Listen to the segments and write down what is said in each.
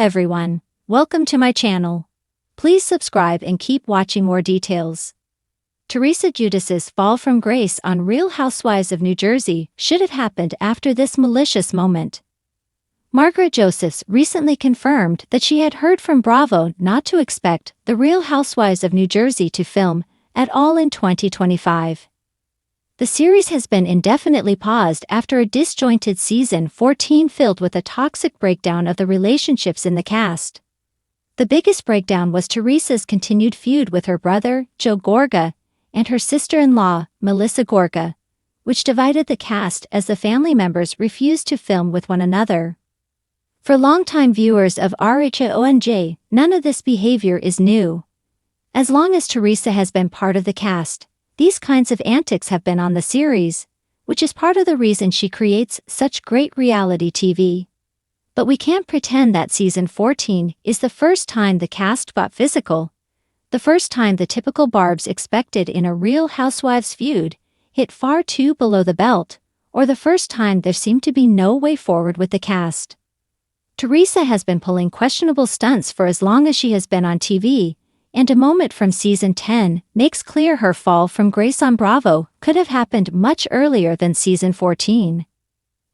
everyone, welcome to my channel. Please subscribe and keep watching more details. Teresa Giudice's fall from grace on Real Housewives of New Jersey should have happened after this malicious moment. Margaret Josephs recently confirmed that she had heard from Bravo not to expect The Real Housewives of New Jersey to film at all in 2025. The series has been indefinitely paused after a disjointed season 14 filled with a toxic breakdown of the relationships in the cast. The biggest breakdown was Teresa's continued feud with her brother, Joe Gorga, and her sister-in-law, Melissa Gorga, which divided the cast as the family members refused to film with one another. For longtime viewers of RHONJ, none of this behavior is new. As long as Teresa has been part of the cast, these kinds of antics have been on the series, which is part of the reason she creates such great reality TV. But we can't pretend that season 14 is the first time the cast got physical, the first time the typical barbs expected in a Real Housewives feud hit far too below the belt, or the first time there seemed to be no way forward with the cast. Teresa has been pulling questionable stunts for as long as she has been on TV, and a moment from season 10 makes clear her fall from grace on Bravo could have happened much earlier than season 14.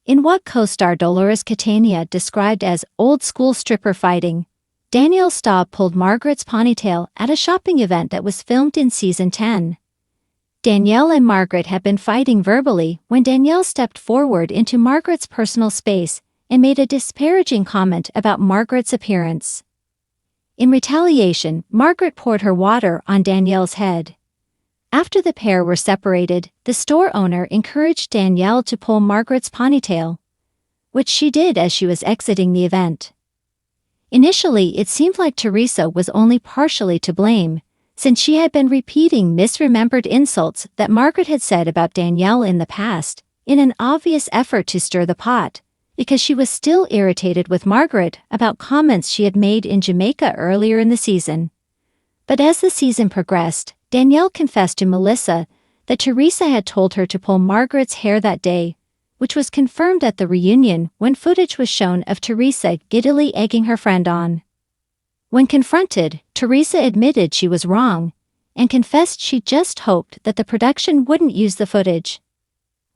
In what co-star Dolores Catania described as old-school stripper fighting, Danielle Staub pulled Margaret's ponytail at a shopping event that was filmed in season 10. Danielle and Margaret had been fighting verbally when Danielle stepped forward into Margaret's personal space and made a disparaging comment about Margaret's appearance. In retaliation, Margaret poured her water on Danielle's head. After the pair were separated, the store owner encouraged Danielle to pull Margaret's ponytail, which she did as she was exiting the event. Initially, it seemed like Teresa was only partially to blame, since she had been repeating misremembered insults that Margaret had said about Danielle in the past, in an obvious effort to stir the pot, because she was still irritated with Margaret about comments she had made in Jamaica earlier in the season. But as the season progressed, Danielle confessed to Melissa that Teresa had told her to pull Margaret's hair that day, which was confirmed at the reunion when footage was shown of Teresa giddily egging her friend on. When confronted, Teresa admitted she was wrong, and confessed she just hoped that the production wouldn't use the footage.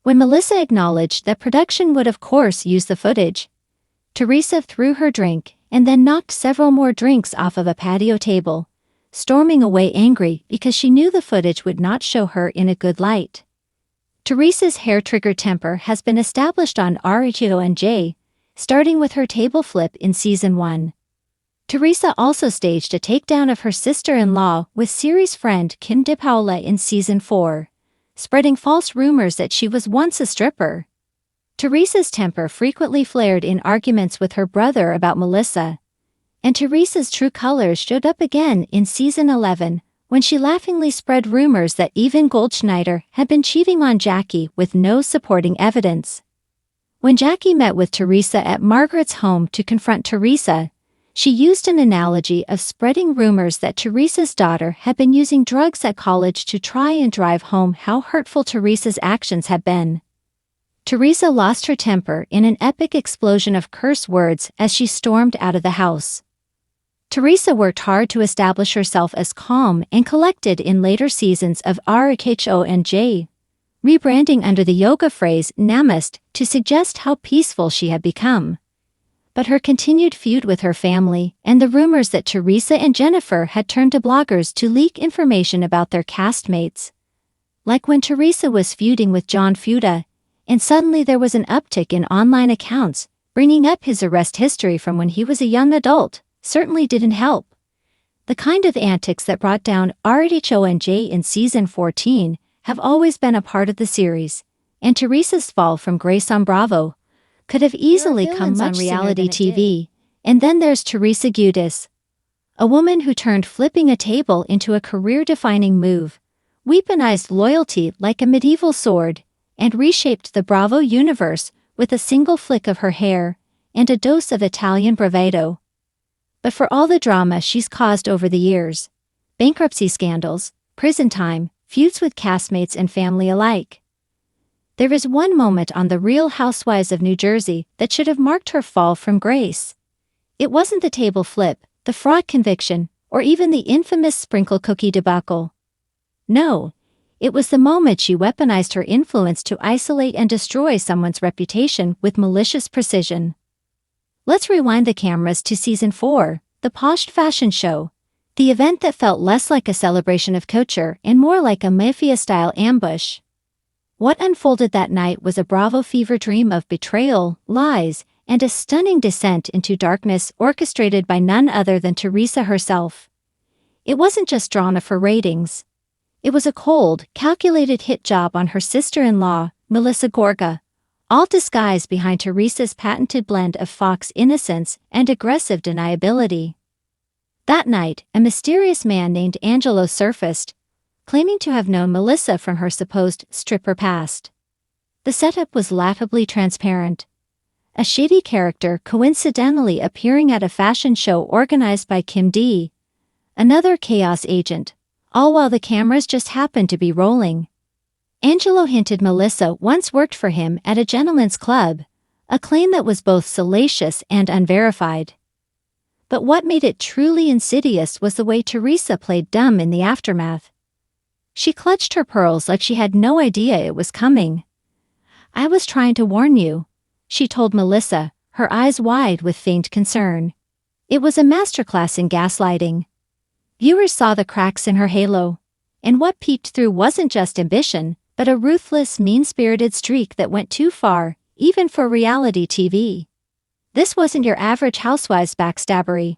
When Melissa acknowledged that production would of course use the footage, Teresa threw her drink and then knocked several more drinks off of a patio table, storming away angry because she knew the footage would not show her in a good light. Teresa's hair-triggered temper has been established on RHONJ, starting with her table flip in season 1. Teresa also staged a takedown of her sister-in-law with series friend Kim DePaola in season 4. Spreading false rumors that she was once a stripper. Teresa's temper frequently flared in arguments with her brother about Melissa, and Teresa's true colors showed up again in season 11 when she laughingly spread rumors that Evan Goldschneider had been cheating on Jackie with no supporting evidence. When Jackie met with Teresa at Margaret's home to confront Teresa, she used an analogy of spreading rumors that Teresa's daughter had been using drugs at college to try and drive home how hurtful Teresa's actions had been. Teresa lost her temper in an epic explosion of curse words as she stormed out of the house. Teresa worked hard to establish herself as calm and collected in later seasons of RHONJ, rebranding under the yoga phrase Namaste to suggest how peaceful she had become. But her continued feud with her family and the rumors that Teresa and Jennifer had turned to bloggers to leak information about their castmates. Like when Teresa was feuding with John Feuda, and suddenly there was an uptick in online accounts, bringing up his arrest history from when he was a young adult, certainly didn't help. The kind of antics that brought down RHONJ in season 14 have always been a part of the series, and Teresa's fall from grace on Bravo could have easily come on reality TV. And then there's Teresa Giudice, a woman who turned flipping a table into a career-defining move, weaponized loyalty like a medieval sword, and reshaped the Bravo universe with a single flick of her hair and a dose of Italian bravado. But for all the drama she's caused over the years, bankruptcy scandals, prison time, feuds with castmates and family alike, there is one moment on The Real Housewives of New Jersey that should have marked her fall from grace. It wasn't the table flip, the fraud conviction, or even the infamous sprinkle cookie debacle. No, it was the moment she weaponized her influence to isolate and destroy someone's reputation with malicious precision. Let's rewind the cameras to season 4, the posh fashion show, the event that felt less like a celebration of couture and more like a mafia-style ambush. What unfolded that night was a Bravo fever dream of betrayal, lies, and a stunning descent into darkness orchestrated by none other than Teresa herself. It wasn't just drama for ratings. It was a cold, calculated hit job on her sister-in-law, Melissa Gorga, all disguised behind Teresa's patented blend of fox innocence and aggressive deniability. That night, a mysterious man named Angelo surfaced, claiming to have known Melissa from her supposed stripper past. The setup was laughably transparent. A shady character coincidentally appearing at a fashion show organized by Kim D, another chaos agent, all while the cameras just happened to be rolling. Angelo hinted Melissa once worked for him at a gentleman's club, a claim that was both salacious and unverified. But what made it truly insidious was the way Teresa played dumb in the aftermath. She clutched her pearls like she had no idea it was coming. "I was trying to warn you," she told Melissa, her eyes wide with faint concern. It was a masterclass in gaslighting. Viewers saw the cracks in her halo, and what peeked through wasn't just ambition, but a ruthless, mean-spirited streak that went too far, even for reality TV. This wasn't your average Housewives backstabbery.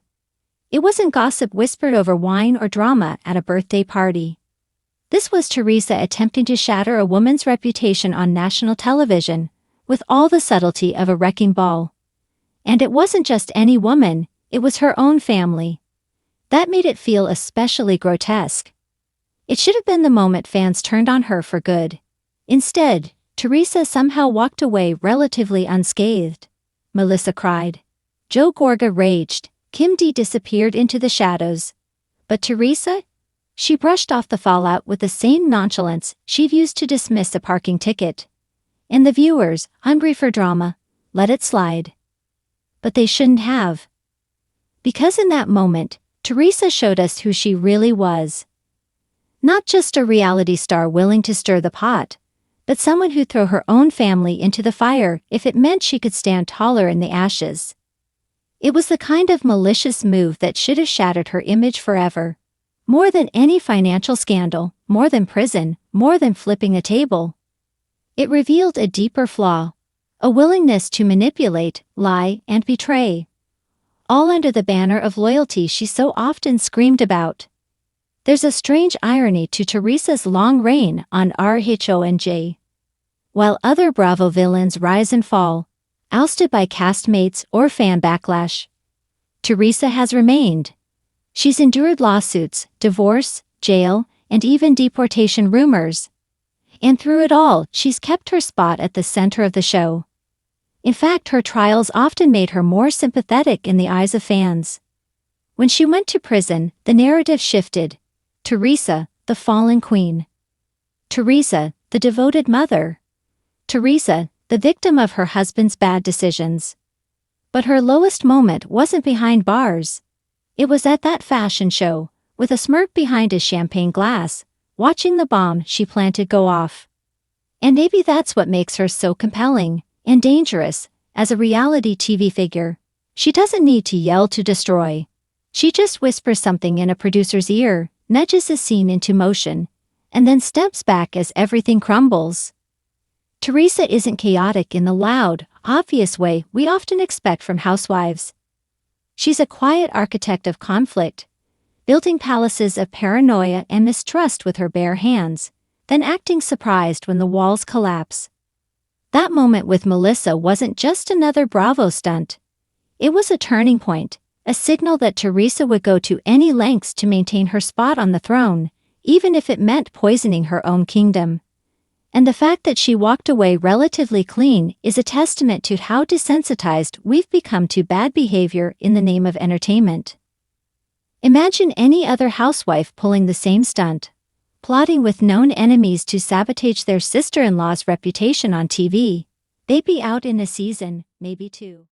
It wasn't gossip whispered over wine or drama at a birthday party. This was Teresa attempting to shatter a woman's reputation on national television, with all the subtlety of a wrecking ball. And it wasn't just any woman, it was her own family. That made it feel especially grotesque. It should have been the moment fans turned on her for good. Instead, Teresa somehow walked away relatively unscathed. Melissa cried. Joe Gorga raged. Kim D disappeared into the shadows. But Teresa? She brushed off the fallout with the same nonchalance she'd used to dismiss a parking ticket. And the viewers, hungry for drama, let it slide. But they shouldn't have. Because in that moment, Teresa showed us who she really was. Not just a reality star willing to stir the pot, but someone who'd throw her own family into the fire if it meant she could stand taller in the ashes. It was the kind of malicious move that should have shattered her image forever. More than any financial scandal, more than prison, more than flipping a table. It revealed a deeper flaw, a willingness to manipulate, lie, and betray. All under the banner of loyalty she so often screamed about. There's a strange irony to Teresa's long reign on RHONJ. While other Bravo villains rise and fall, ousted by castmates or fan backlash, Teresa has remained. She's endured lawsuits, divorce, jail, and even deportation rumors. And through it all, she's kept her spot at the center of the show. In fact, her trials often made her more sympathetic in the eyes of fans. When she went to prison, the narrative shifted. Teresa, the fallen queen. Teresa, the devoted mother. Teresa, the victim of her husband's bad decisions. But her lowest moment wasn't behind bars. It was at that fashion show, with a smirk behind a champagne glass, watching the bomb she planted go off. And maybe that's what makes her so compelling and dangerous as a reality TV figure. She doesn't need to yell to destroy. She just whispers something in a producer's ear, nudges a scene into motion, and then steps back as everything crumbles. Teresa isn't chaotic in the loud, obvious way we often expect from housewives. She's a quiet architect of conflict, building palaces of paranoia and mistrust with her bare hands, then acting surprised when the walls collapse. That moment with Melissa wasn't just another Bravo stunt. It was a turning point, a signal that Teresa would go to any lengths to maintain her spot on the throne, even if it meant poisoning her own kingdom. And the fact that she walked away relatively clean is a testament to how desensitized we've become to bad behavior in the name of entertainment. Imagine any other housewife pulling the same stunt, plotting with known enemies to sabotage their sister-in-law's reputation on TV. They'd be out in a season, maybe two.